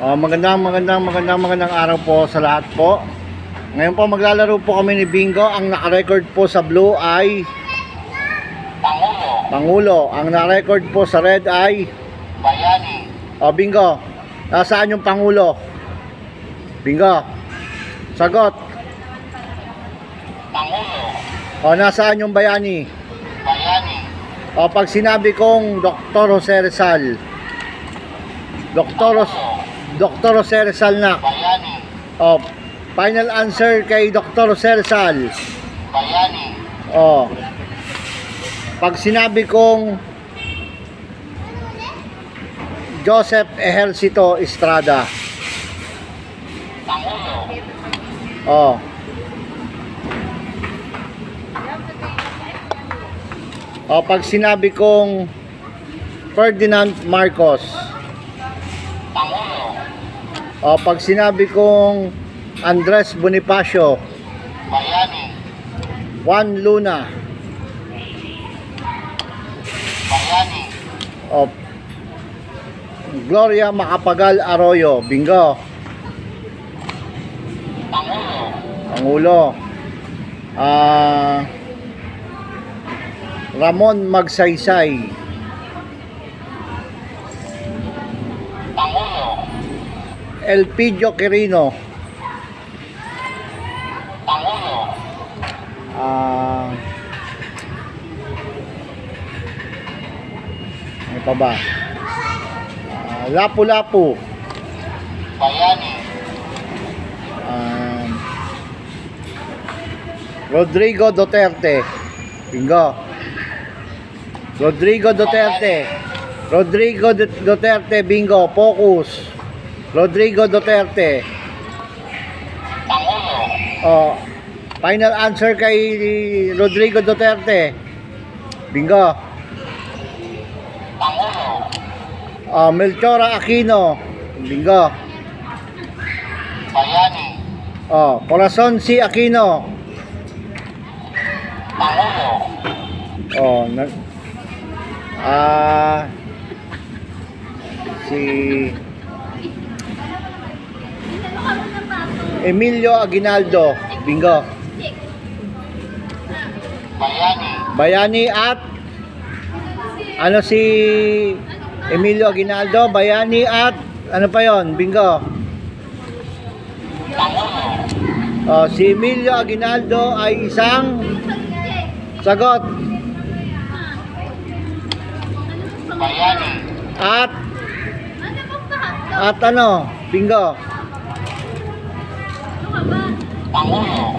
Magandang araw po sa lahat po. Ngayon po maglalaro po kami ni Bingo. Ang naka-record po sa blue ay Pangulo. Ang naka-record po sa red ay Bayani. Bingo, nasaan yung Pangulo? Bingo, sagot. Pangulo. Nasaan yung Bayani? Bayani. Pag sinabi kong Dr. Jose Rizal, Dr. Jose Rizal na. Bayani. Final answer kay Dr. Jose Rizal. Bayani. Pag sinabi kong Joseph Ejercito Estrada. Pangulo. Pag sinabi kong Ferdinand Marcos. Pangulo. Pag sinabi kong Andres Bonifacio. Bayani. Juan Luna. Bayani. Gloria Macapagal Arroyo. Bingo. Pangulo. Ramon Magsaysay. Pangulo. Elpidio Quirino. Pangulo. Ano pa ba? Lapu-Lapu. Bayani. Rodrigo Duterte. Bingo. Rodrigo Duterte. Bingo. Focus. Rodrigo Duterte. Pangulo. Final answer kay Rodrigo Duterte. Bingo. Pangulo. Melchora Aquino. Bingo. Bayani. Corazon C. Aquino. Pangulo. Si Emilio Aguinaldo. Bingo. Bayani. Bayani at si Emilio Aguinaldo, Bayani at ano pa yon? Bingo. Pangulo. Si Emilio Aguinaldo ay isang sagot. Bayani. At ano? Bingo. Pangulo.